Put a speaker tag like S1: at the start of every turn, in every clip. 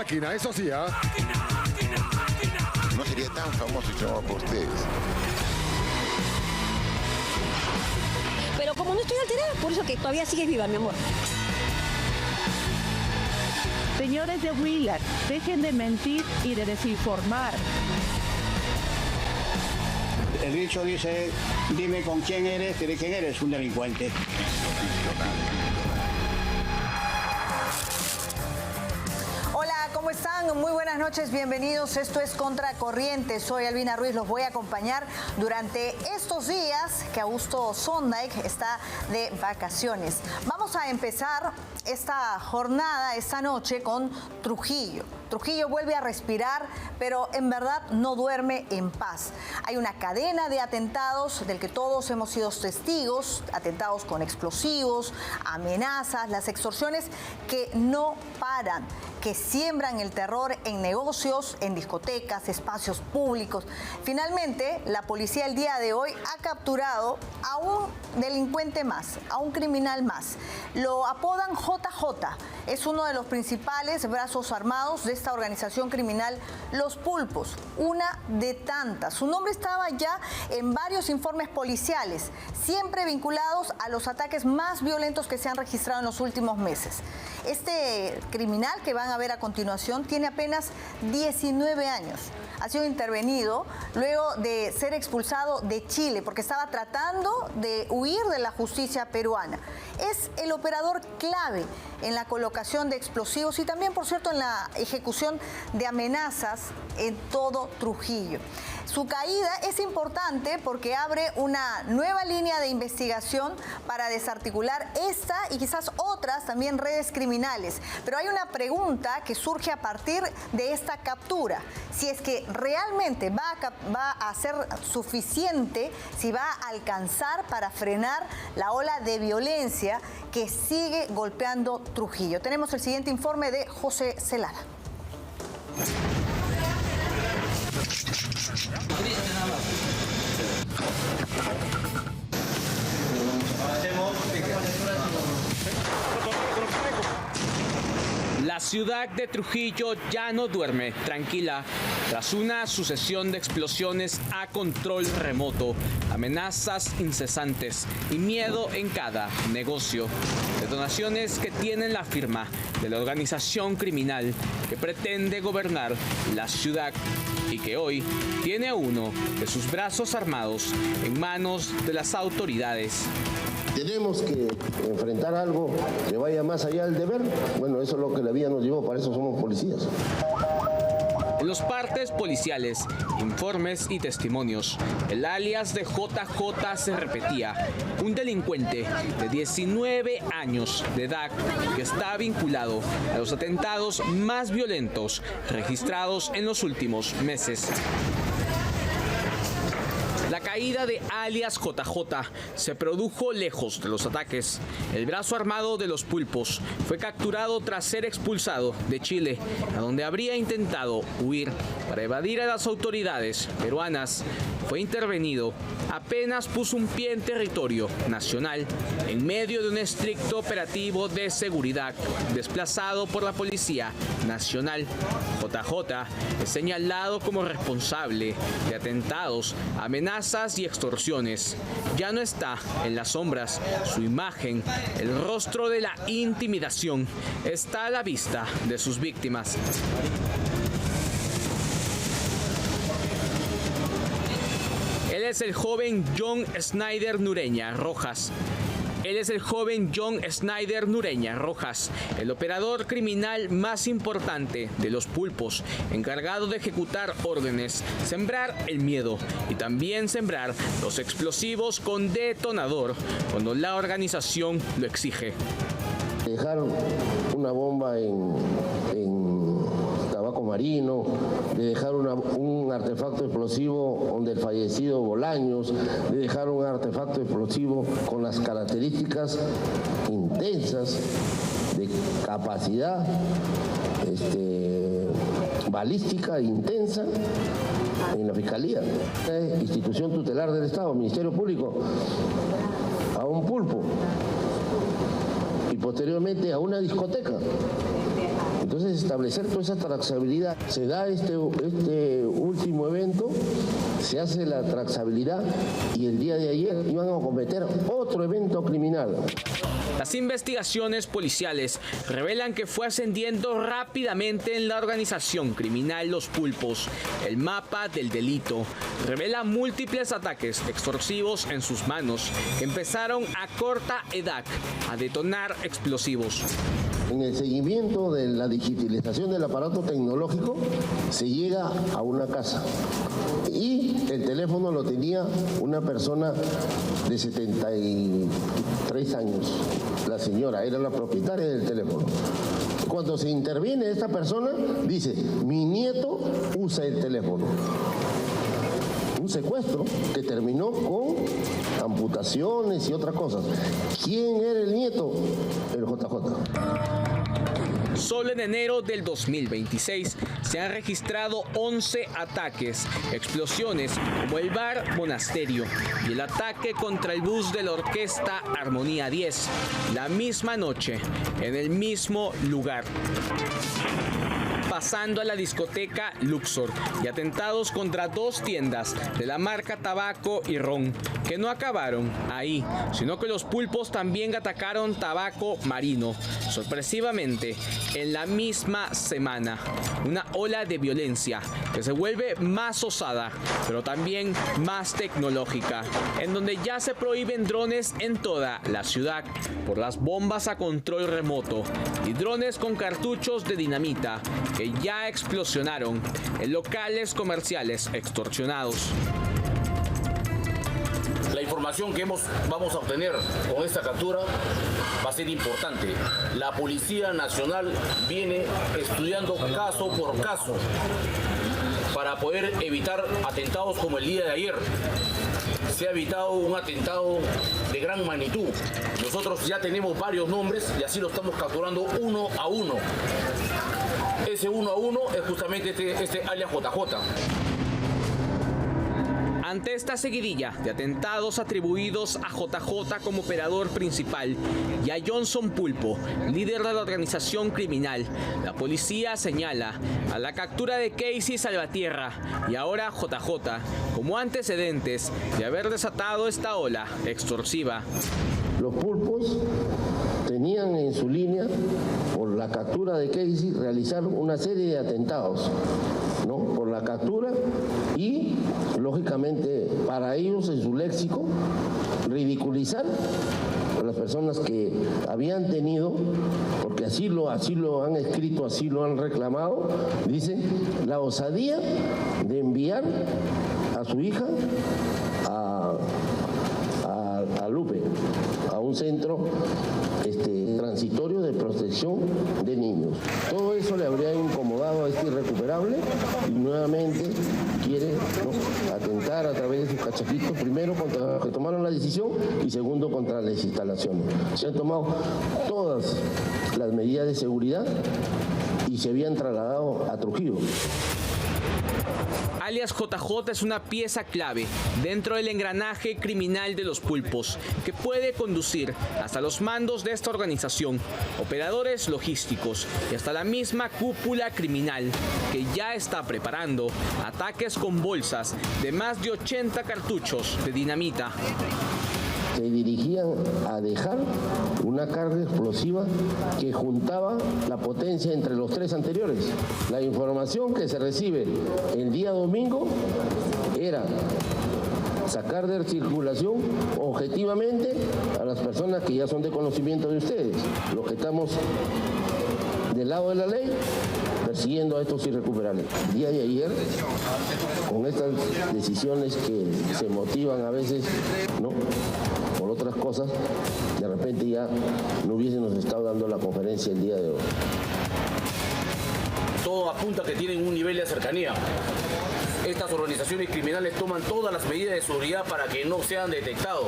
S1: máquina, eso sí, ¿ah?
S2: No sería tan famoso si no por ustedes.
S3: Pero como no estoy alterada, por eso que todavía sigues viva, mi amor.
S4: Señores de Huila, dejen de mentir y de desinformar.
S5: El dicho dice, dime con quién eres, de quién eres un delincuente.
S6: Hola, ¿cómo están? Muy buenas noches, bienvenidos. Esto es Contracorriente. Soy Albina Ruiz, los voy a acompañar durante estos días que Augusto Sondheim está de vacaciones. Vamos a empezar esta jornada, esta noche, con Trujillo. Trujillo vuelve a respirar, pero en verdad no duerme en paz. Hay una cadena de atentados del que todos hemos sido testigos, atentados con explosivos, amenazas, las extorsiones que no paran, que siembran el terror en negocios, en discotecas, espacios públicos. Finalmente, la policía el día de hoy ha capturado a un delincuente más, a un criminal más. Lo apodan JJ. Es uno de los principales brazos armados de esta organización criminal, Los Pulpos, una de tantas. Su nombre estaba ya en varios informes policiales, siempre vinculados a los ataques más violentos que se han registrado en los últimos meses. Este criminal que van a ver a continuación tiene apenas 19 años. Ha sido intervenido luego de ser expulsado de Chile porque estaba tratando de huir de la justicia peruana. Es el operador clave en la colocación de explosivos y también, por cierto, en la ejecución de amenazas en todo Trujillo. Su caída es importante porque abre una nueva línea de investigación para desarticular esta y quizás otras también redes criminales. Pero hay una pregunta que surge a partir de esta captura. Si es que realmente va a ser suficiente, si va a alcanzar para frenar la ola de violencia que sigue golpeando Trujillo. Tenemos el siguiente informe de José Celada.
S7: La ciudad de Trujillo ya no duerme tranquila tras una sucesión de explosiones a control remoto, amenazas incesantes y miedo en cada negocio. Detonaciones que tienen la firma de la organización criminal que pretende gobernar la ciudad y que hoy tiene a uno de sus brazos armados en manos de las autoridades.
S8: Tenemos que enfrentar algo que vaya más allá del deber. Bueno, eso es lo que la vida nos llevó, para eso somos policías.
S7: En los partes policiales, informes y testimonios, el alias de JJ se repetía. Un delincuente de 19 años de edad que está vinculado a los atentados más violentos registrados en los últimos meses. La caída de alias JJ se produjo lejos de los ataques. El brazo armado de Los Pulpos fue capturado tras ser expulsado de Chile, a donde habría intentado huir para evadir a las autoridades peruanas. Fue intervenido apenas puso un pie en territorio nacional en medio de un estricto operativo de seguridad desplazado por la Policía Nacional. JJ es señalado como responsable de atentados, amenazas y extorsiones. Ya no está en las sombras. Su imagen, el rostro de la intimidación, está a la vista de sus víctimas. Él es el joven John Snyder Nureña Rojas. Él es el joven John Snyder Nureña Rojas, el operador criminal más importante de Los Pulpos, encargado de ejecutar órdenes, sembrar el miedo y también sembrar los explosivos con detonador cuando la organización lo exige.
S8: Dejar una bomba en tabaco marino, de dejar un artefacto explosivo donde el fallecido Bolaños, de dejar un artefacto explosivo con las características intensas de capacidad balística intensa en la Fiscalía, institución tutelar del Estado, Ministerio Público, a un pulpo y posteriormente a una discoteca. Entonces, establecer toda esa trazabilidad. Se da este último evento, se hace la trazabilidad y el día de ayer iban a cometer otro evento criminal.
S7: Las investigaciones policiales revelan que fue ascendiendo rápidamente en la organización criminal Los Pulpos. El mapa del delito revela múltiples ataques extorsivos en sus manos que empezaron a corta edad a detonar explosivos.
S8: En el seguimiento de la digitalización del aparato tecnológico se llega a una casa y el teléfono lo tenía una persona de 73 años. La señora era la propietaria del teléfono. Cuando se interviene esta persona, dice, mi nieto usa el teléfono. Un secuestro que terminó con amputaciones y otras cosas. ¿Quién era el nieto? El JJ.
S7: Solo en enero del 2026 se han registrado 11 ataques, explosiones como el bar Monasterio y el ataque contra el bus de la orquesta Armonía 10, la misma noche, en el mismo lugar. Pasando a la discoteca Luxor y atentados contra 2 tiendas de la marca Tabaco y Ron, que no acabaron ahí, sino que los pulpos también atacaron Tabaco Marino, sorpresivamente, en la misma semana. Una ola de violencia que se vuelve más osada, pero también más tecnológica, en donde ya se prohíben drones en toda la ciudad por las bombas a control remoto y drones con cartuchos de dinamita que ya explosionaron en locales comerciales extorsionados.
S1: La información que vamos a obtener con esta captura va a ser importante. La Policía Nacional viene estudiando caso por caso para poder evitar atentados como el día de ayer. Se ha evitado un atentado de gran magnitud. Nosotros ya tenemos varios nombres y así lo estamos capturando uno a uno. Ese uno a uno es justamente este alias JJ.
S7: Ante esta seguidilla de atentados atribuidos a JJ como operador principal y a Johnson Pulpo, líder de la organización criminal, la policía señala a la captura de Casey Salvatierra y ahora JJ como antecedentes de haber desatado esta ola extorsiva.
S8: Los pulpos tenían en su línea, por la captura de Casey, realizar una serie de atentados, ¿no? Por la captura y, lógicamente, para ellos en su léxico, ridiculizar a las personas que habían tenido, porque así lo han escrito, así lo han reclamado, dicen, la osadía de enviar a su hija a Lupe, a un centro transitorio de protección de niños. Todo eso le habría incomodado a este irrecuperable y nuevamente quiere, ¿no?, atentar a través de sus cachaquitos, primero contra los que tomaron la decisión y segundo contra las instalaciones. Se han tomado todas las medidas de seguridad y se habían trasladado a Trujillo.
S7: Alias JJ es una pieza clave dentro del engranaje criminal de los pulpos que puede conducir hasta los mandos de esta organización, operadores logísticos y hasta la misma cúpula criminal que ya está preparando ataques con bolsas de más de 80 cartuchos de dinamita.
S8: Se dirigían a dejar una carga explosiva que juntaba la potencia entre los 3 anteriores. La información que se recibe el día domingo era sacar de circulación objetivamente a las personas que ya son de conocimiento de ustedes. Los que estamos del lado de la ley, persiguiendo a estos irrecuperables. El día de ayer, con estas decisiones que se motivan a veces, ¿no?, por otras cosas, de repente ya no hubiésemos estado dando la conferencia el día de hoy.
S1: Todo apunta a que tienen un nivel de cercanía. Estas organizaciones criminales toman todas las medidas de seguridad para que no sean detectados,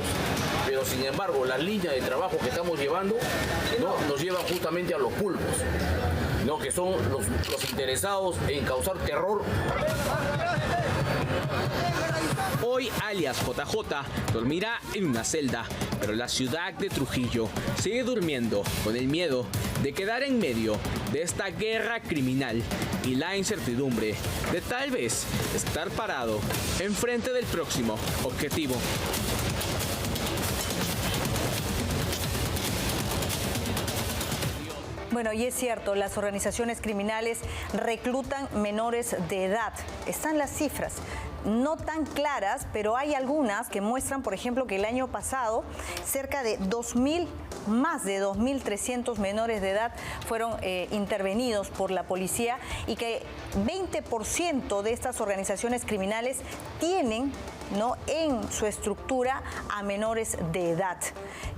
S1: pero sin embargo la línea de trabajo que estamos llevando, ¿no?, nos lleva justamente a los pulpos, ¿no?, que son los interesados en causar terror
S7: Hoy, alias JJ, dormirá en una celda, pero la ciudad de Trujillo sigue durmiendo con el miedo de quedar en medio de esta guerra criminal y la incertidumbre de tal vez estar parado enfrente del próximo objetivo.
S6: Bueno, y es cierto, las organizaciones criminales reclutan menores de edad. Están las cifras, no tan claras, pero hay algunas que muestran, por ejemplo, que el año pasado cerca de 2.000, más de 2.300 menores de edad fueron intervenidos por la policía y que 20% de estas organizaciones criminales tienen en su estructura a menores de edad.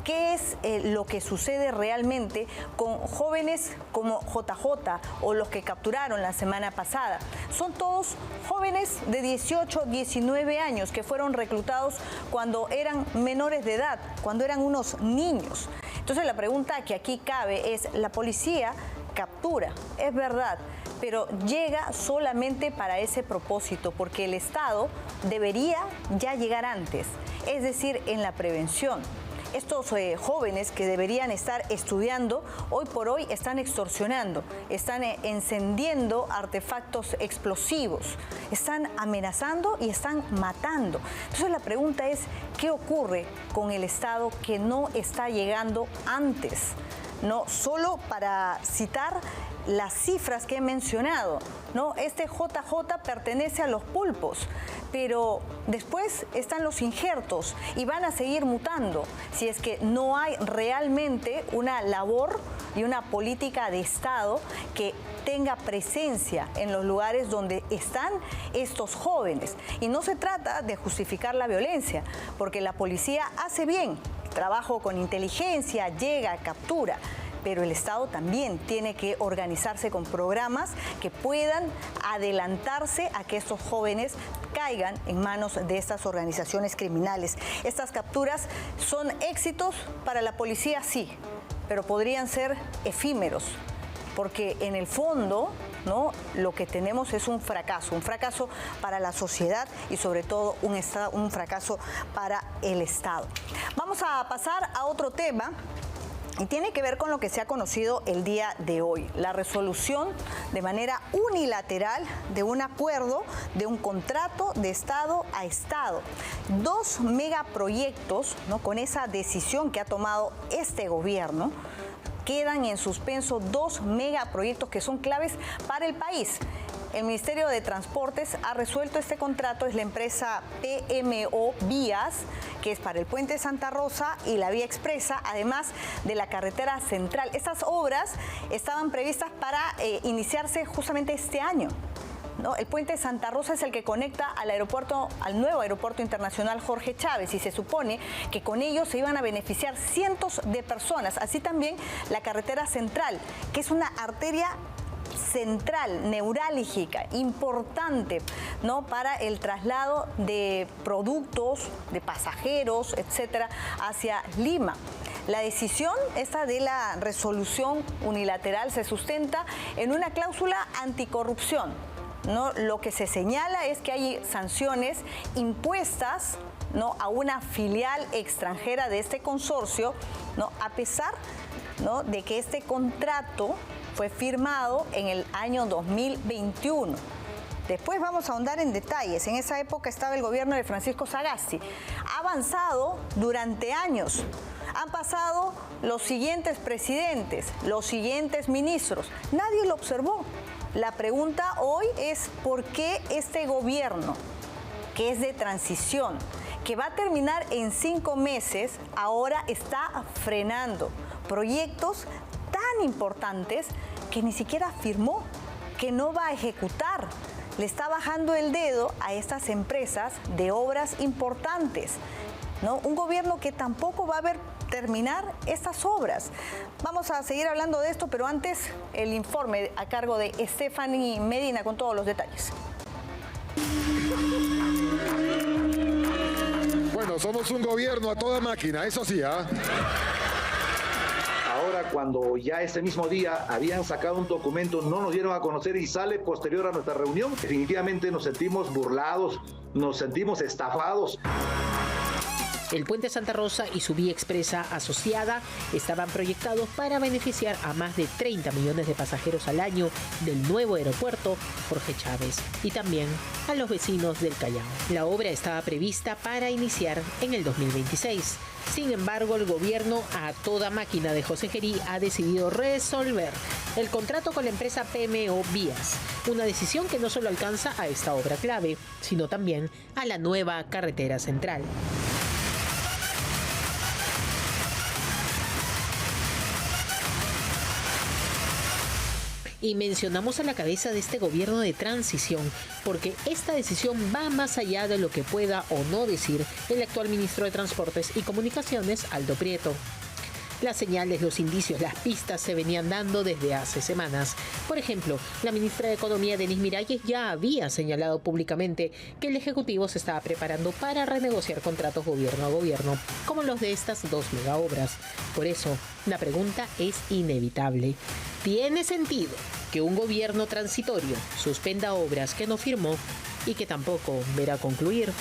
S6: ¿Qué es lo que sucede realmente con jóvenes como JJ o los que capturaron la semana pasada? Son todos jóvenes de 18, 19 años que fueron reclutados cuando eran menores de edad, cuando eran unos niños. Entonces la pregunta que aquí cabe es, la policía captura, es verdad, pero llega solamente para ese propósito, porque el Estado debería ya llegar antes, es decir, en la prevención. Estos jóvenes que deberían estar estudiando, hoy por hoy están extorsionando, están encendiendo artefactos explosivos, están amenazando y están matando. Entonces la pregunta es, ¿qué ocurre con el Estado que no está llegando antes? No, solo para citar las cifras que he mencionado, ¿no? Este JJ pertenece a los pulpos, pero después están los injertos y van a seguir mutando si es que no hay realmente una labor y una política de Estado que tenga presencia en los lugares donde están estos jóvenes. Y no se trata de justificar la violencia, porque la policía hace bien trabajo con inteligencia, llega, captura, pero el Estado también tiene que organizarse con programas que puedan adelantarse a que estos jóvenes caigan en manos de estas organizaciones criminales. Estas capturas son éxitos para la policía, sí, pero podrían ser efímeros, porque en el fondo, ¿no?, lo que tenemos es un fracaso para la sociedad y sobre todo un fracaso para el Estado. Vamos a pasar a otro tema. Y tiene que ver con lo que se ha conocido el día de hoy, la resolución de manera unilateral de un acuerdo, de un contrato de Estado a Estado. 2 megaproyectos, ¿no?, con esa decisión que ha tomado este gobierno, quedan en suspenso 2 megaproyectos que son claves para el país. El Ministerio de Transportes ha resuelto este contrato, es la empresa PMO Vías, que es para el Puente Santa Rosa y la Vía Expresa, además de la carretera central. Estas obras estaban previstas para iniciarse justamente este año, ¿no? El Puente Santa Rosa es el que conecta al nuevo aeropuerto internacional Jorge Chávez, y se supone que con ello se iban a beneficiar cientos de personas. Así también la carretera central, que es una arteria central, neurálgica, importante, ¿no?, para el traslado de productos, de pasajeros, etcétera, hacia Lima. La decisión esta de la resolución unilateral se sustenta en una cláusula anticorrupción, ¿no? Lo que se señala es que hay sanciones impuestas, ¿no?, a una filial extranjera de este consorcio, ¿no?, a pesar, ¿no?, de que este contrato fue firmado en el año 2021. Después vamos a ahondar en detalles. En esa época estaba el gobierno de Francisco Sagasti. Ha avanzado durante años. Han pasado los siguientes presidentes, los siguientes ministros. Nadie lo observó. La pregunta hoy es ¿por qué este gobierno, que es de transición, que va a terminar en 5 meses, ahora está frenando proyectos tan importantes que ni siquiera firmó, que no va a ejecutar? Le está bajando el dedo a estas empresas de obras importantes, ¿no? Un gobierno que tampoco va a ver terminar estas obras. Vamos a seguir hablando de esto, pero antes el informe a cargo de Stephanie Medina con todos los detalles.
S9: Bueno, somos un gobierno a toda máquina, eso sí, ¿ah? Ahora ahora cuando ya ese mismo día habían sacado un documento, no nos dieron a conocer y sale posterior a nuestra reunión, definitivamente nos sentimos burlados, nos sentimos estafados.
S10: El puente Santa Rosa y su vía expresa asociada estaban proyectados para beneficiar a más de 30 millones de pasajeros al año del nuevo aeropuerto Jorge Chávez y también a los vecinos del Callao. La obra estaba prevista para iniciar en el 2026. Sin embargo, el gobierno a toda máquina de José Gerí ha decidido resolver el contrato con la empresa PMO Vías, una decisión que no solo alcanza a esta obra clave, sino también a la nueva carretera central. Y mencionamos a la cabeza de este gobierno de transición, porque esta decisión va más allá de lo que pueda o no decir el actual ministro de Transportes y Comunicaciones, Aldo Prieto. Las señales, los indicios, las pistas se venían dando desde hace semanas. Por ejemplo, la ministra de Economía, Denise Miralles, ya había señalado públicamente que el Ejecutivo se estaba preparando para renegociar contratos gobierno a gobierno, como los de estas 2 megaobras. Por eso, la pregunta es inevitable. ¿Tiene sentido que un gobierno transitorio suspenda obras que no firmó y que tampoco verá concluir?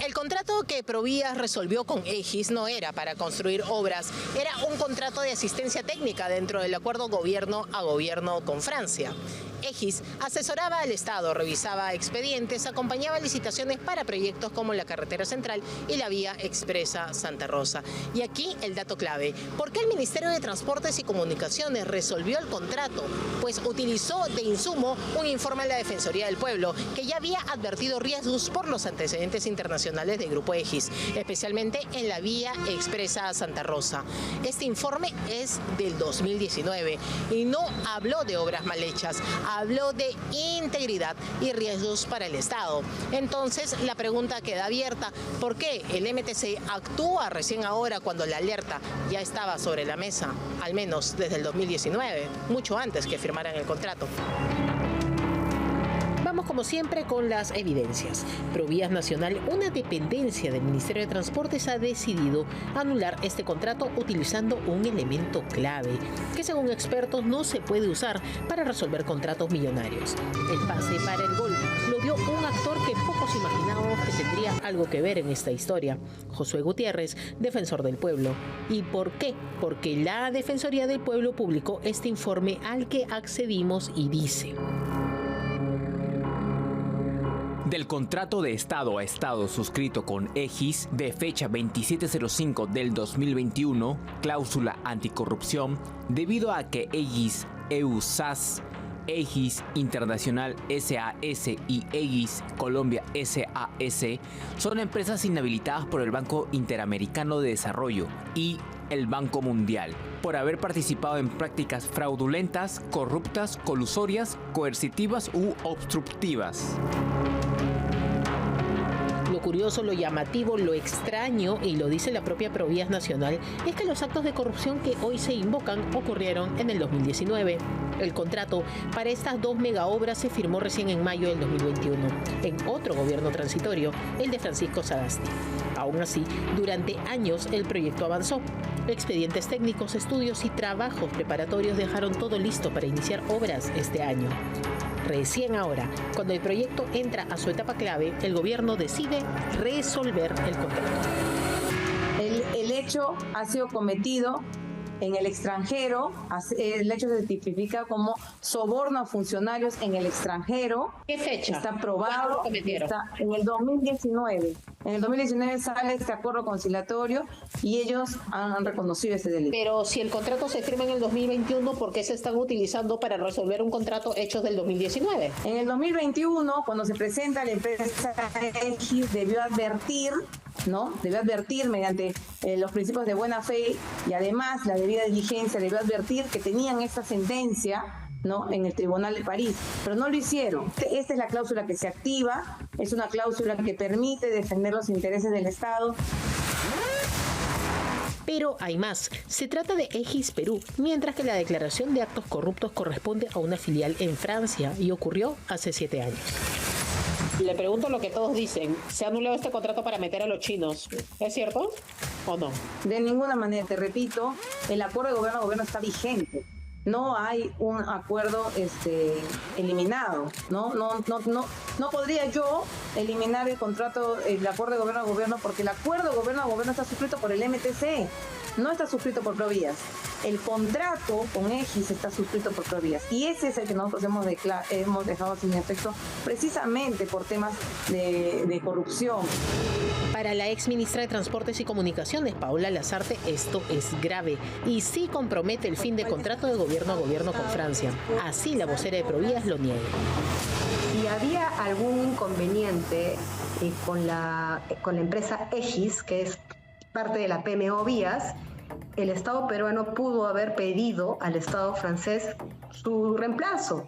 S10: El contrato que Provías resolvió con Egis no era para construir obras, era un contrato de asistencia técnica dentro del acuerdo gobierno a gobierno con Francia. Egis asesoraba al Estado, revisaba expedientes, acompañaba licitaciones para proyectos como la carretera central y la vía expresa Santa Rosa. Y aquí el dato clave. ¿Por qué el Ministerio de Transportes y Comunicaciones resolvió el contrato? Pues utilizó de insumo un informe de la Defensoría del Pueblo que ya había advertido riesgos por los antecedentes internacionales del Grupo Egis, especialmente en la vía expresa Santa Rosa. Este informe es del 2019 y no habló de obras mal hechas, habló de integridad y riesgos para el Estado. Entonces, la pregunta queda abierta. ¿Por qué el MTC actúa recién ahora cuando la alerta ya estaba sobre la mesa, al menos desde el 2019, mucho antes que firmaran el contrato? Vamos como siempre con las evidencias. Provías Nacional, una dependencia del Ministerio de Transportes, ha decidido anular este contrato utilizando un elemento clave que según expertos no se puede usar para resolver contratos millonarios. El pase para el gol lo dio un actor que pocos imaginábamos que tendría algo que ver en esta historia, Josué Gutiérrez, defensor del pueblo. ¿Y por qué? Porque la Defensoría del Pueblo publicó este informe al que accedimos y dice:
S11: del contrato de Estado a Estado suscrito con Egis de fecha 27/05 del 2021, cláusula anticorrupción, debido a que Egis EU-SAS, Egis Internacional SAS y Egis Colombia SAS son empresas inhabilitadas por el Banco Interamericano de Desarrollo y el Banco Mundial por haber participado en prácticas fraudulentas, corruptas, colusorias, coercitivas u obstructivas.
S10: Lo curioso, lo llamativo, lo extraño, y lo dice la propia Provías Nacional, es que los actos de corrupción que hoy se invocan ocurrieron en el 2019. El contrato para estas 2 megaobras se firmó recién en mayo del 2021, en otro gobierno transitorio, el de Francisco Sagasti. Aún así, durante años el proyecto avanzó. Expedientes técnicos, estudios y trabajos preparatorios dejaron todo listo para iniciar obras este año. Recién ahora, cuando el proyecto entra a su etapa clave, el gobierno decide resolver el contrato.
S12: El hecho ha sido cometido en el extranjero, el hecho se tipifica como soborno a funcionarios en el extranjero.
S10: ¿Qué fecha?
S12: Está probado, está en el 2019. En el 2019 sale este acuerdo conciliatorio y ellos han reconocido ese delito.
S10: Pero si el contrato se firma en el 2021, ¿por qué se están utilizando para resolver un contrato hecho del 2019?
S12: En el 2021, cuando se presenta, la empresa Egis debió advertir, ¿no? Debió advertir mediante los principios de buena fe y además la debida diligencia, debió advertir que tenían esta sentencia, ¿no?, en el Tribunal de París, pero no lo hicieron. Esta es la cláusula que se activa, es una cláusula que permite defender los intereses del Estado.
S10: Pero hay más. Se trata de Egis Perú, mientras que la declaración de actos corruptos corresponde a una filial en Francia y ocurrió hace 7 años. Le pregunto lo que todos dicen. ¿Se ha anulado este contrato para meter a los chinos? ¿Es cierto?
S12: ¿O no? De ninguna manera, te repito, el acuerdo de gobierno a gobierno está vigente. No hay un acuerdo eliminado, no podría yo eliminar el contrato, el acuerdo de gobierno a gobierno, porque el acuerdo de gobierno a gobierno está suscrito por el MTC, no está suscrito por Provías. El contrato con Egis está suscrito por Provías y ese es el que nosotros hemos dejado sin efecto precisamente por temas de corrupción.
S10: Para la ex ministra de Transportes y Comunicaciones, Paola Lasarte, esto es grave y sí compromete el fin de contrato de gobierno a gobierno con Francia. Así la vocera de Provías lo niega.
S13: Si había algún inconveniente con la empresa Egis, que es parte de la PMO Vías, el Estado peruano pudo haber pedido al Estado francés su reemplazo,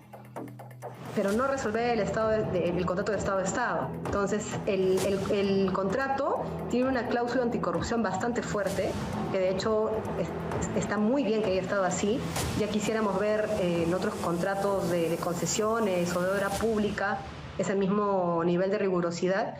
S13: pero no resolver el contrato de Estado a Estado. Entonces, el contrato tiene una cláusula anticorrupción bastante fuerte, que de hecho está muy bien que haya estado así. Ya quisiéramos ver en otros contratos de concesiones o de obra pública ese mismo nivel de rigurosidad.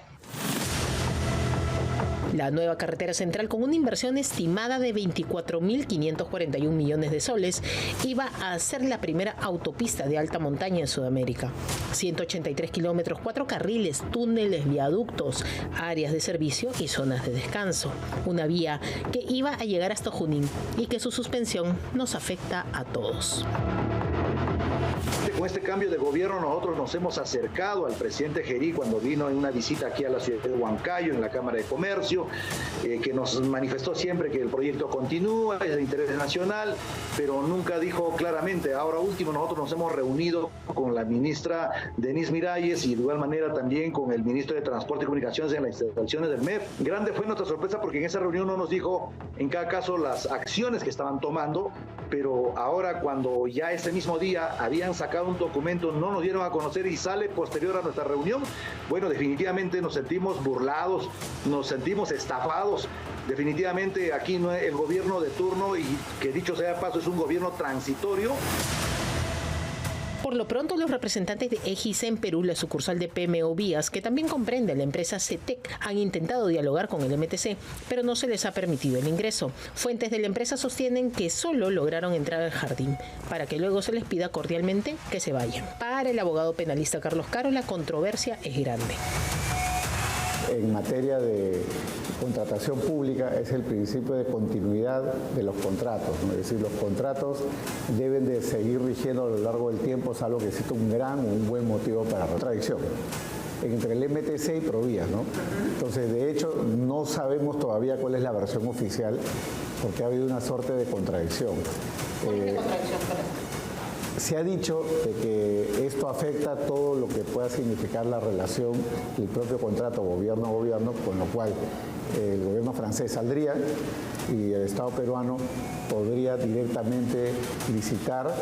S10: La nueva carretera central, con una inversión estimada de 24.541 millones de soles, iba a ser la primera autopista de alta montaña en Sudamérica. 183 kilómetros, 4 carriles, túneles, viaductos, áreas de servicio y zonas de descanso. Una vía que iba a llegar hasta Junín y que su suspensión nos afecta a todos.
S9: Con este cambio de gobierno nosotros nos hemos acercado al presidente Gerí cuando vino en una visita aquí a la ciudad de Huancayo, en la Cámara de Comercio, que nos manifestó siempre que el proyecto continúa, es de interés nacional, pero nunca dijo claramente. Ahora último nosotros nos hemos reunido con la ministra Denise Miralles y de igual manera también con el ministro de Transporte y Comunicaciones en las instalaciones del MEF. Grande fue nuestra sorpresa porque en esa reunión no nos dijo en cada caso las acciones que estaban tomando, pero ahora cuando ya ese mismo día habían sacado un documento, no nos dieron a conocer y sale posterior a nuestra reunión, bueno, definitivamente nos sentimos burlados, nos sentimos estafados. Definitivamente aquí no es el gobierno de turno y que dicho sea de paso es un gobierno transitorio.
S10: Por lo pronto, los representantes de Egis en Perú, la sucursal de PMO Vías, que también comprende a la empresa CETEC, han intentado dialogar con el MTC, pero no se les ha permitido el ingreso. Fuentes de la empresa sostienen que solo lograron entrar al jardín, para que luego se les pida cordialmente que se vayan. Para el abogado penalista Carlos Caro, la controversia es grande.
S14: En materia de contratación pública es el principio de continuidad de los contratos, ¿no? Es decir, los contratos deben de seguir rigiendo a lo largo del tiempo, salvo que exista un buen motivo para contradicción entre el MTC y Provías, ¿no? Entonces, de hecho, no sabemos todavía cuál es la versión oficial, porque ha habido una suerte de contradicción.
S10: ¿Cuál es la contradicción?
S14: Se ha dicho de que esto afecta todo lo que pueda significar la relación, el propio contrato gobierno a gobierno, con lo cual el gobierno francés saldría y el Estado peruano podría directamente licitar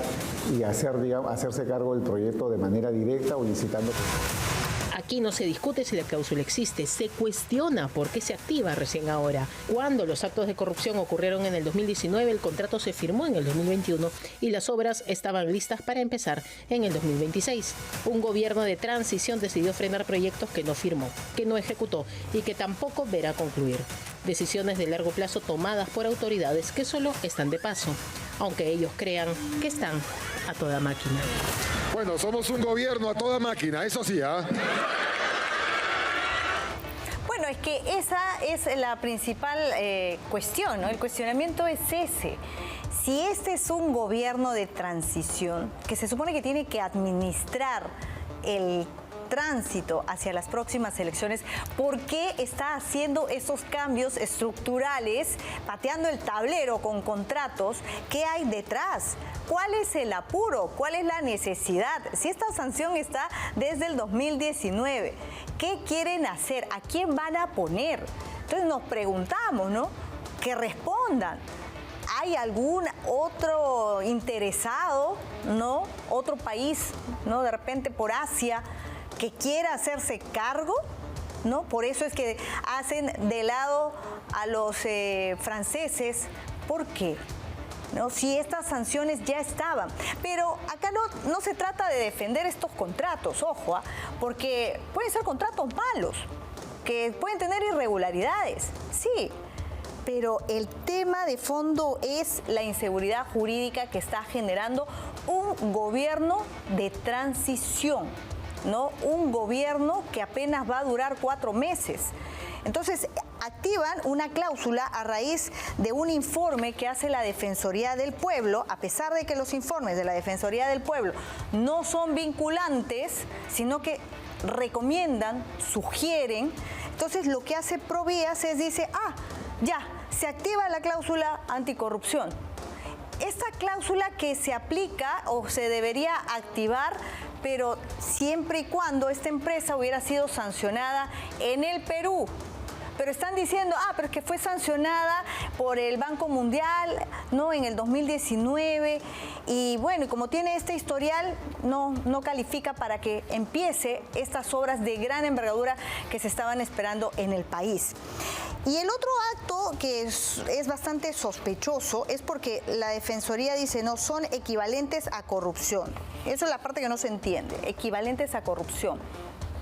S14: y hacerse cargo del proyecto de manera directa o licitando.
S10: Aquí no se discute si la cláusula existe, se cuestiona por qué se activa recién ahora. Cuando los actos de corrupción ocurrieron en el 2019, el contrato se firmó en el 2021 y las obras estaban listas para empezar en el 2026. Un gobierno de transición decidió frenar proyectos que no firmó, que no ejecutó y que tampoco verá concluir. Decisiones de largo plazo tomadas por autoridades que solo están de paso, aunque ellos crean que están a toda máquina.
S15: Bueno, somos un gobierno a toda máquina, eso sí, ¿ah?
S6: Bueno, es que esa es la principal cuestión, ¿no? El cuestionamiento es ese. Si este es un gobierno de transición que se supone que tiene que administrar el tránsito hacia las próximas elecciones, ¿por qué está haciendo esos cambios estructurales, pateando el tablero con contratos? ¿Qué hay detrás? ¿Cuál es el apuro? ¿Cuál es la necesidad? Si esta sanción está desde el 2019, ¿qué quieren hacer? ¿A quién van a poner? Entonces nos preguntamos, ¿no? Que respondan. ¿Hay algún otro interesado, ¿no? Otro país, ¿no? De repente por Asia, que quiera hacerse cargo, ¿no? Por eso es que hacen de lado a los franceses. ¿Por qué? ¿No? Si estas sanciones ya estaban. Pero acá no se trata de defender estos contratos, ojo, porque pueden ser contratos malos, que pueden tener irregularidades, sí, pero el tema de fondo es la inseguridad jurídica que está generando un gobierno de transición, ¿no? Un gobierno que apenas va a durar 4 meses. Entonces, activan una cláusula a raíz de un informe que hace la Defensoría del Pueblo, a pesar de que los informes de la Defensoría del Pueblo no son vinculantes, sino que recomiendan, sugieren. Entonces, lo que hace Provías es, dice, ya, se activa la cláusula anticorrupción. Esta cláusula que se aplica o se debería activar, pero siempre y cuando esta empresa hubiera sido sancionada en el Perú. Pero están diciendo, pero es que fue sancionada por el Banco Mundial, ¿no? En el 2019. Y bueno, y como tiene este historial, no califica para que empiece estas obras de gran envergadura que se estaban esperando en el país. Y el otro acto que es bastante sospechoso es porque la Defensoría dice, no, son equivalentes a corrupción. Eso es la parte que no se entiende, equivalentes a corrupción.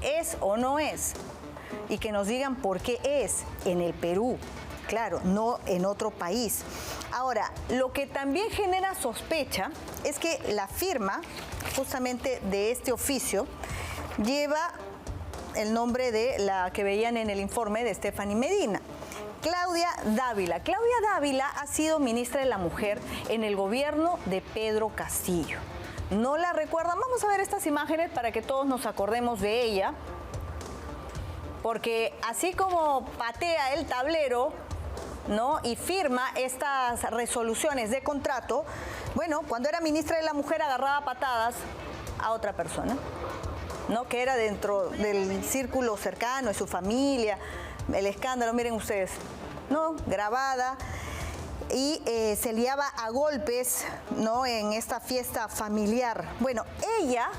S6: ¿Es o no es? Y que nos digan por qué es en el Perú, claro, no en otro país. Ahora, lo que también genera sospecha es que la firma, justamente de este oficio, lleva el nombre de la que veían en el informe de Stephanie Medina, Claudia Dávila. Claudia Dávila ha sido ministra de la Mujer en el gobierno de Pedro Castillo. ¿No la recuerdan? Vamos a ver estas imágenes para que todos nos acordemos de ella. Porque así como patea el tablero, ¿no? Y firma estas resoluciones de contrato, bueno, cuando era ministra de la Mujer agarraba patadas a otra persona, ¿no? Que era dentro del círculo cercano de su familia, el escándalo, miren ustedes, ¿no? Grabada. Y se liaba a golpes, ¿no? En esta fiesta familiar. Bueno, ella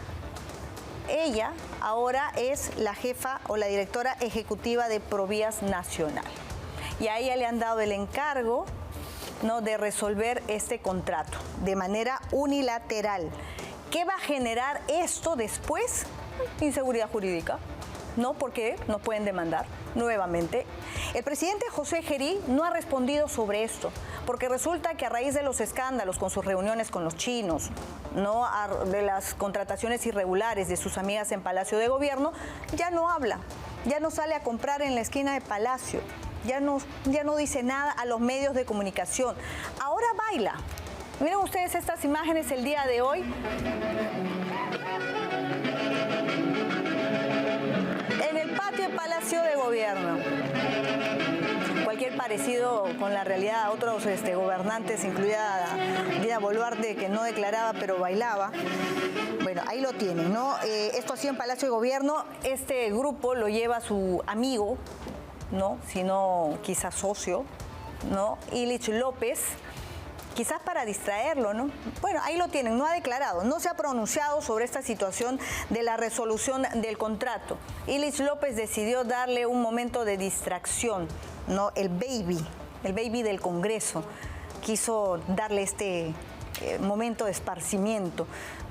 S6: ahora es la jefa o la directora ejecutiva de Provías Nacional. Y a ella le han dado el encargo, ¿no? De resolver este contrato de manera unilateral. ¿Qué va a generar esto después? Inseguridad jurídica, ¿no? Porque no pueden demandar nuevamente. El presidente José Gerí no ha respondido sobre esto, porque resulta que a raíz de los escándalos con sus reuniones con los chinos, ¿no? De las contrataciones irregulares de sus amigas en Palacio de Gobierno, ya no habla, ya no sale a comprar en la esquina de Palacio, ya no dice nada a los medios de comunicación. Ahora baila. Miren ustedes estas imágenes el día de hoy. En el patio de Palacio de Gobierno. Cualquier parecido con la realidad a otros gobernantes, incluida Dina Boluarte, que no declaraba pero bailaba. Bueno, ahí lo tienen, ¿no? Esto ha sido en Palacio de Gobierno. Este grupo lo lleva su amigo, ¿no? Si no, quizás socio, ¿no? Illich López. Quizás para distraerlo, ¿no? Bueno, ahí lo tienen, no ha declarado, no se ha pronunciado sobre esta situación de la resolución del contrato. Illich López decidió darle un momento de distracción, ¿no? El baby del Congreso, quiso darle este momento de esparcimiento,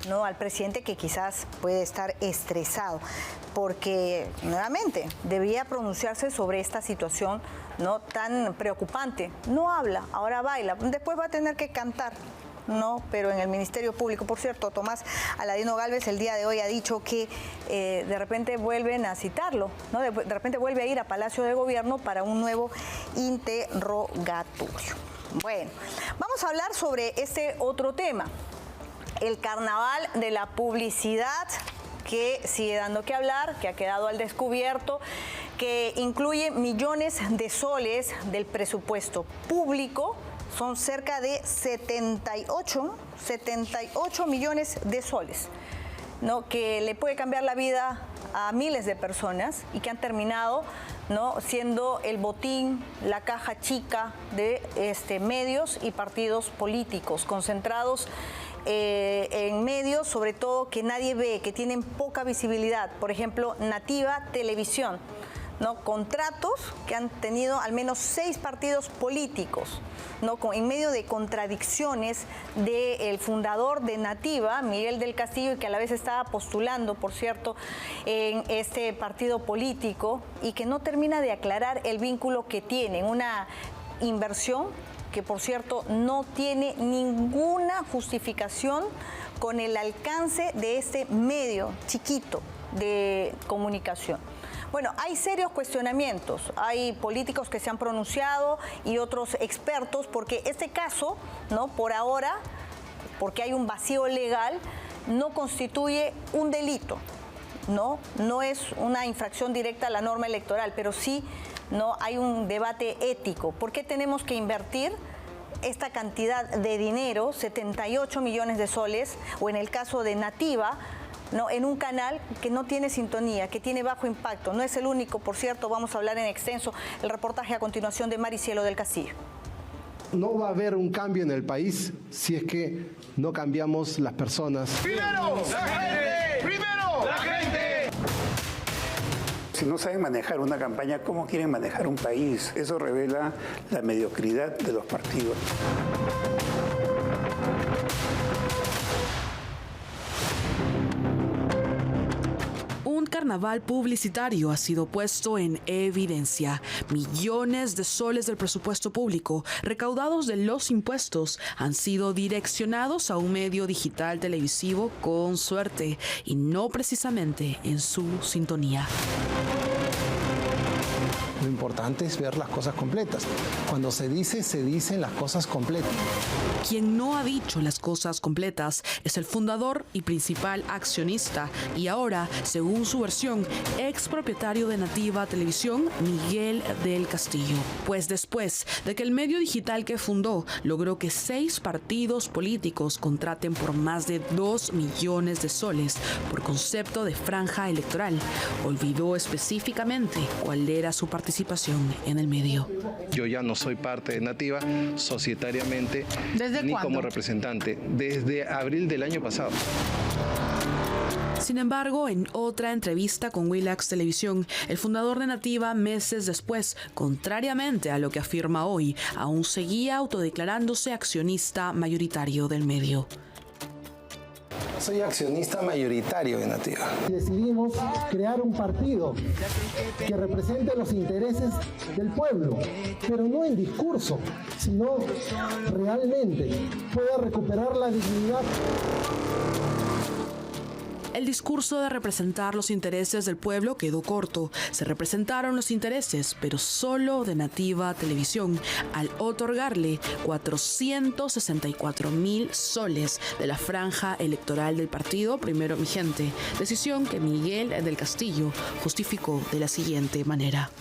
S6: ¿no? Al presidente, que quizás puede estar estresado, porque nuevamente debía pronunciarse sobre esta situación, ¿no? Tan preocupante. No habla, ahora baila, después va a tener que cantar, ¿no? Pero en el Ministerio Público, por cierto, Tomás Aladino Gálvez el día de hoy ha dicho que de repente vuelven a citarlo, ¿no? De repente vuelve a ir a Palacio de Gobierno para un nuevo interrogatorio. Bueno, vamos a hablar sobre este otro tema, el carnaval de la publicidad, que sigue dando que hablar, que ha quedado al descubierto, que incluye millones de soles del presupuesto público. Son cerca de 78 millones de soles, ¿no? Que le puede cambiar la vida a miles de personas y que han terminado, ¿no? Siendo el botín, la caja chica de medios y partidos políticos concentrados en medios, sobre todo que nadie ve, que tienen poca visibilidad. Por ejemplo, Nativa Televisión, ¿no? Contratos que han tenido al menos 6 partidos políticos, ¿no? En medio de contradicciones del fundador de Nativa, Miguel del Castillo, y que a la vez estaba postulando, por cierto, en este partido político, y que no termina de aclarar el vínculo que tienen, una inversión que, por cierto, no tiene ninguna justificación con el alcance de este medio chiquito de comunicación. Bueno, hay serios cuestionamientos, hay políticos que se han pronunciado y otros expertos, porque este caso, ¿no?, por ahora, porque hay un vacío legal, no constituye un delito, no es una infracción directa a la norma electoral, pero sí, no hay un debate ético. ¿Por qué tenemos que invertir esta cantidad de dinero, 78 millones de soles, o en el caso de Nativa, ¿no?, en un canal que no tiene sintonía, que tiene bajo impacto? No es el único, por cierto, vamos a hablar en extenso el reportaje a continuación de Maricielo del Castillo.
S16: No va a haber un cambio en el país si es que no cambiamos las personas.
S17: ¡Primero la gente! ¡Primero la gente!
S18: Si no saben manejar una campaña, ¿cómo quieren manejar un país? Eso revela la mediocridad de los partidos.
S19: Un carnaval publicitario ha sido puesto en evidencia. Millones de soles del presupuesto público recaudados de los impuestos han sido direccionados a un medio digital televisivo con suerte y no precisamente en su sintonía.
S16: Lo importante es ver las cosas completas. Cuando se dicen las cosas completas.
S19: Quien no ha dicho las cosas completas es el fundador y principal accionista y ahora, según su versión, ex propietario de Nativa Televisión, Miguel del Castillo. Pues después de que el medio digital que fundó logró que 6 partidos políticos contraten por más de 2 millones de soles por concepto de franja electoral, olvidó específicamente cuál era su participación en el medio.
S16: Yo ya no soy parte de Nativa societariamente ni
S19: ¿cuándo?
S16: como representante. Desde abril del año pasado.
S19: Sin embargo, en otra entrevista con Willax Televisión, el fundador de Nativa, meses después, contrariamente a lo que afirma hoy, aún seguía autodeclarándose accionista mayoritario del medio.
S16: Soy accionista mayoritario de Nativa.
S20: Decidimos crear un partido que represente los intereses del pueblo, pero no en discurso, sino realmente pueda recuperar la dignidad.
S19: El discurso de representar los intereses del pueblo quedó corto. Se representaron los intereses, pero solo de Nativa Televisión, al otorgarle 464,000 soles de la franja electoral del partido primero vigente. Decisión que Miguel del Castillo justificó de la siguiente manera.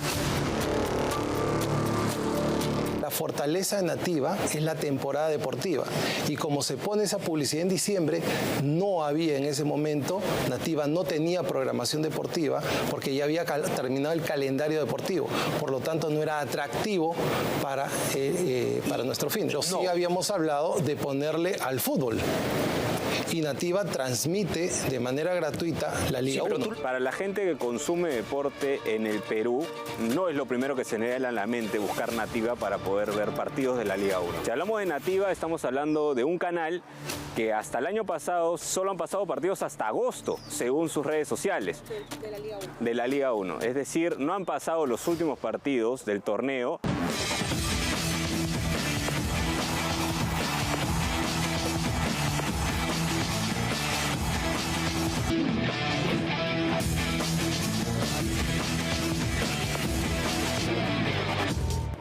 S16: La fortaleza de Nativa es la temporada deportiva y como se pone esa publicidad en diciembre, no había en ese momento, Nativa no tenía programación deportiva porque ya había terminado el calendario deportivo, por lo tanto no era atractivo para nuestro fin. Pero sí habíamos hablado de ponerle al fútbol. Y Nativa transmite de manera gratuita la Liga 1.
S21: Para la gente que consume deporte en el Perú, no es lo primero que se le da a la mente buscar Nativa para poder ver partidos de la Liga 1. Si hablamos de Nativa, estamos hablando de un canal que hasta el año pasado solo han pasado partidos hasta agosto, según sus redes sociales.
S6: De la Liga 1.
S21: De la Liga 1. Es decir, no han pasado los últimos partidos del torneo.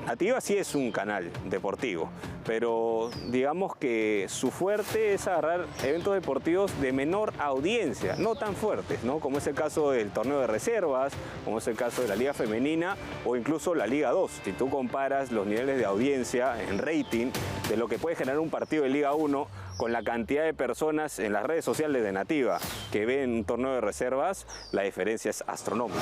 S21: Nativa sí es un canal deportivo, pero digamos que su fuerte es agarrar eventos deportivos de menor audiencia, no tan fuertes, ¿no? Como es el caso del torneo de reservas, como es el caso de la Liga Femenina o incluso la Liga 2. Si tú comparas los niveles de audiencia en rating de lo que puede generar un partido de Liga 1 con la cantidad de personas en las redes sociales de Nativa que ven un torneo de reservas, la diferencia es astronómica.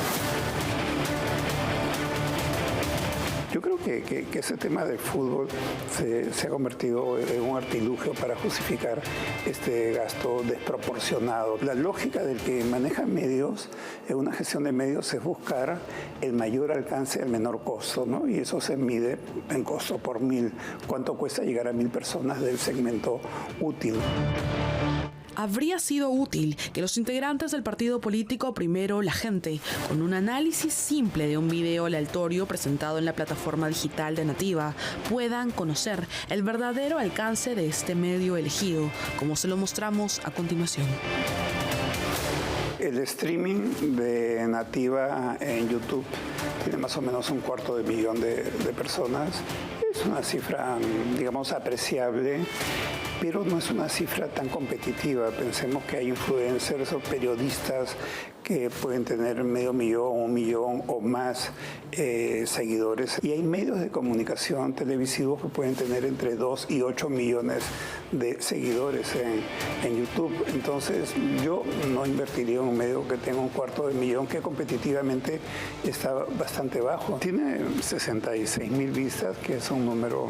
S18: Yo creo que ese tema del fútbol se ha convertido en un artilugio para justificar este gasto desproporcionado. La lógica del que maneja medios, en una gestión de medios, es buscar el mayor alcance al menor costo, ¿no? Y eso se mide en costo por 1000. ¿Cuánto cuesta llegar a 1000 personas del segmento útil?
S19: Habría sido útil que los integrantes del partido político Primero la Gente, con un análisis simple de un video aleatorio presentado en la plataforma digital de Nativa, puedan conocer el verdadero alcance de este medio elegido, como se lo mostramos a continuación.
S18: El streaming de Nativa en YouTube tiene más o menos 250,000 de personas. Es una cifra, digamos, apreciable, pero no es una cifra tan competitiva. Pensemos que hay influencers o periodistas que pueden tener 500,000, 1 millón o más seguidores. Y hay medios de comunicación televisivos que pueden tener entre 2 y 8 millones de seguidores en YouTube. Entonces yo no invertiría en un medio que tenga 250,000, que competitivamente está bastante bajo. Tiene 66,000 vistas, que es un número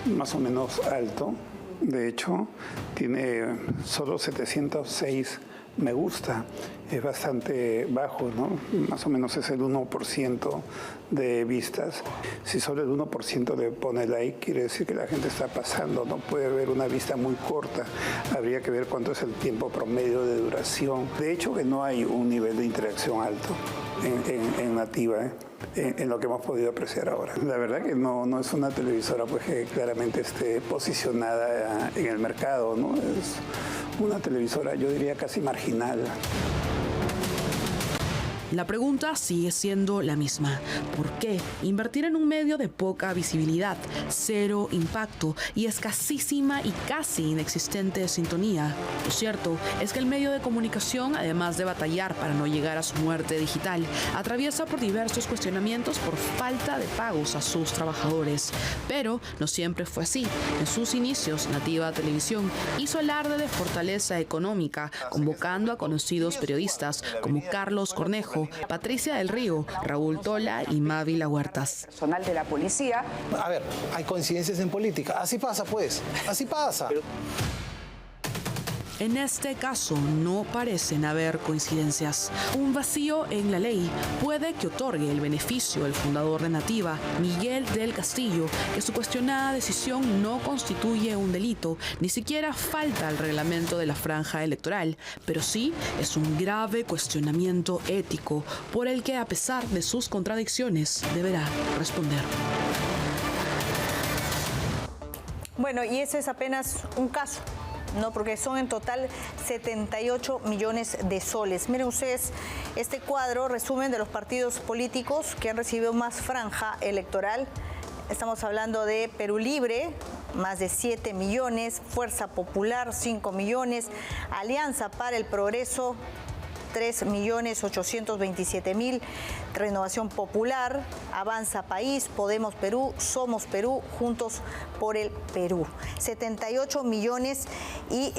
S18: más o menos alto. De hecho, tiene solo 706 me gusta. Es bastante bajo, ¿no? Más o menos es el 1% de vistas. Si solo el 1% le pone like, quiere decir que la gente está pasando. No puede haber una vista muy corta. Habría que ver cuánto es el tiempo promedio de duración. De hecho, que no hay un nivel de interacción alto en Nativa, en lo que hemos podido apreciar ahora. La verdad que no es una televisora pues, que claramente esté posicionada en el mercado, ¿no? Es una televisora, yo diría, casi marginal.
S19: La pregunta sigue siendo la misma. ¿Por qué invertir en un medio de poca visibilidad, cero impacto y escasísima y casi inexistente sintonía? Lo cierto es que el medio de comunicación, además de batallar para no llegar a su muerte digital, atraviesa por diversos cuestionamientos por falta de pagos a sus trabajadores. Pero no siempre fue así. En sus inicios, Nativa Televisión hizo alarde de fortaleza económica, convocando a conocidos periodistas como Carlos Cornejo, Patricia del Río, Raúl Tola y Mávila Huertas.
S2: Personal de la policía.
S16: A ver, hay coincidencias en política. Así pasa, pues. Así pasa.
S19: En este caso no parecen haber coincidencias. Un vacío en la ley puede que otorgue el beneficio al fundador de Nativa, Miguel del Castillo, que su cuestionada decisión no constituye un delito, ni siquiera falta al reglamento de la franja electoral, pero sí es un grave cuestionamiento ético por el que, a pesar de sus contradicciones, deberá responder.
S6: Bueno, y ese es apenas un caso, ¿no? Porque son en total 78 millones de soles. Miren ustedes, este cuadro resumen de los partidos políticos que han recibido más franja electoral. Estamos hablando de Perú Libre, más de 7 millones, Fuerza Popular, 5 millones, Alianza para el Progreso, 3.827.000, Renovación Popular, Avanza País, Podemos Perú, Somos Perú, Juntos por el Perú. 78 millones y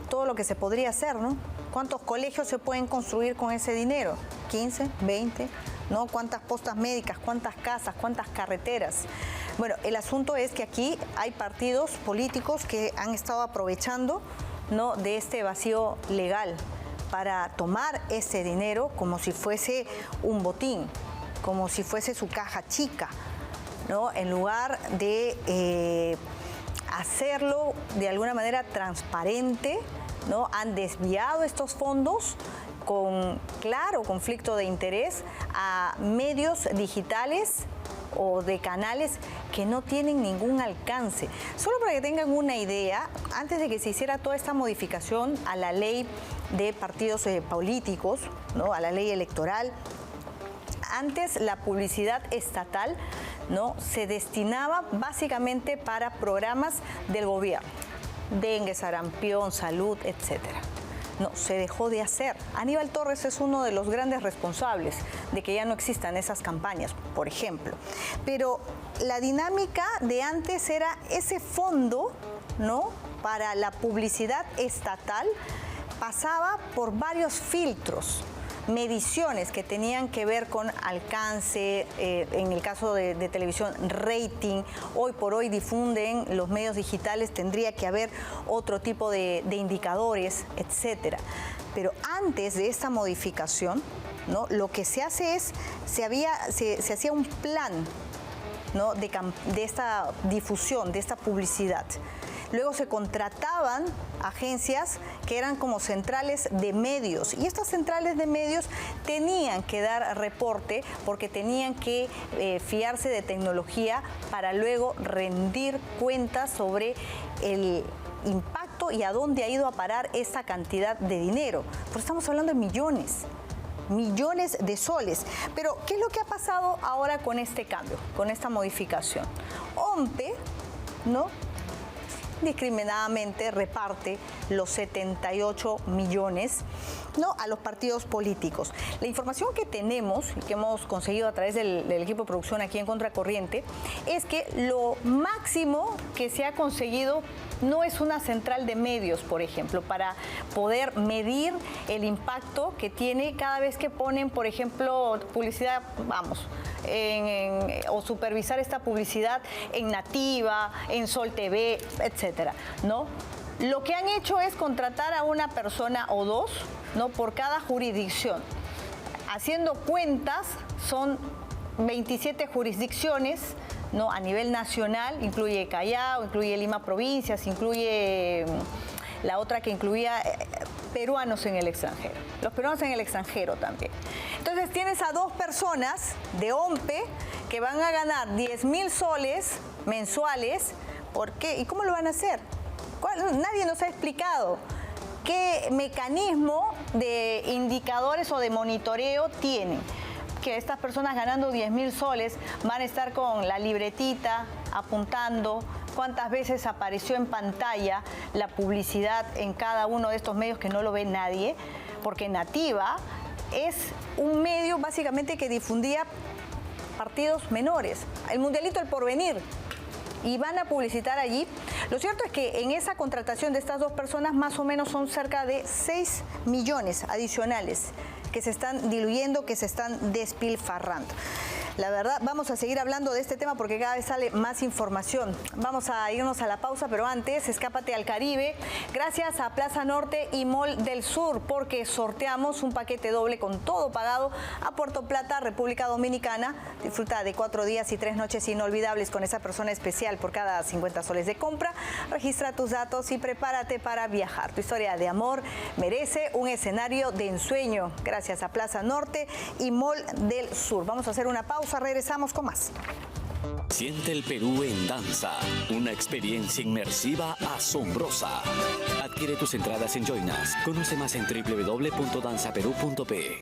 S6: todo lo que se podría hacer, ¿no? ¿Cuántos colegios se pueden construir con ese dinero? ¿15? ¿20? ¿No? ¿Cuántas postas médicas? ¿Cuántas casas? ¿Cuántas carreteras? Bueno, el asunto es que aquí hay partidos políticos que han estado aprovechando, ¿no?, de este vacío legal para tomar ese dinero como si fuese un botín, como si fuese su caja chica, ¿no? En lugar de hacerlo de alguna manera transparente, ¿no? Han desviado estos fondos con claro conflicto de interés a medios digitales o de canales que no tienen ningún alcance. Solo para que tengan una idea, antes de que se hiciera toda esta modificación a la ley de partidos políticos, ¿no?, a la ley electoral, antes la publicidad estatal, ¿no?, se destinaba básicamente para programas del gobierno, dengue, sarampión, salud, etcétera. No, se dejó de hacer. Aníbal Torres es uno de los grandes responsables de que ya no existan esas campañas, por ejemplo. Pero la dinámica de antes era ese fondo, ¿no?, para la publicidad estatal pasaba por varios filtros, mediciones que tenían que ver con alcance, en el caso de televisión, rating. Hoy por hoy difunden los medios digitales, tendría que haber otro tipo de indicadores, etcétera. Pero antes de esta modificación, ¿no?, lo que se hace es, se hacía un plan, ¿no?, de esta difusión, de esta publicidad. luego se contrataban agencias que eran como centrales de medios, y estas centrales de medios tenían que dar reporte porque tenían que fiarse de tecnología para luego rendir cuentas sobre el impacto y a dónde ha ido a parar esa cantidad de dinero. Pero estamos hablando de millones de soles. Pero, ¿qué es lo que ha pasado ahora con este cambio, con esta modificación? OMPE, ¿no?, discriminadamente reparte los 78 millones, ¿no?, a los partidos políticos. La información que tenemos y que hemos conseguido a través del equipo de producción aquí en Contracorriente es que lo máximo que se ha conseguido no es una central de medios, por ejemplo, para poder medir el impacto que tiene cada vez que ponen, por ejemplo, publicidad, o supervisar esta publicidad en Nativa, en Sol TV, etcétera, ¿no? Lo que han hecho es contratar a una persona o dos, ¿no?, por cada jurisdicción. Haciendo cuentas, son 27 jurisdicciones, ¿no?, a nivel nacional, incluye Callao, incluye Lima Provincias, incluye la otra que incluía peruanos en el extranjero, los peruanos en el extranjero también. Entonces tienes a dos personas de OMPE que van a ganar 10.000 soles mensuales. ¿Por qué? ¿Y cómo lo van a hacer? Nadie nos ha explicado qué mecanismo de indicadores o de monitoreo tienen. Que estas personas ganando 10.000 soles van a estar con la libretita apuntando cuántas veces apareció en pantalla la publicidad en cada uno de estos medios que no lo ve nadie, porque Nativa es un medio básicamente que difundía partidos menores, el Mundialito del Porvenir, y van a publicitar allí. Lo cierto es que en esa contratación de estas dos personas más o menos son cerca de 6 millones adicionales que se están diluyendo, que se están despilfarrando. La verdad, vamos a seguir hablando de este tema porque cada vez sale más información. Vamos a irnos a la pausa, pero antes, escápate al Caribe. Gracias a Plaza Norte y Mall del Sur, porque sorteamos un paquete doble con todo pagado a Puerto Plata, República Dominicana. Disfruta de 4 días y 3 noches inolvidables con esa persona especial por cada 50 soles de compra. Registra tus datos y prepárate para viajar. Tu historia de amor merece un escenario de ensueño. Gracias a Plaza Norte y Mall del Sur. Vamos a hacer una pausa. Regresamos con más.
S2: Siente el Perú en danza, una experiencia inmersiva asombrosa. Adquiere tus entradas en Join Us. Conoce más en www.danzaperú.pe.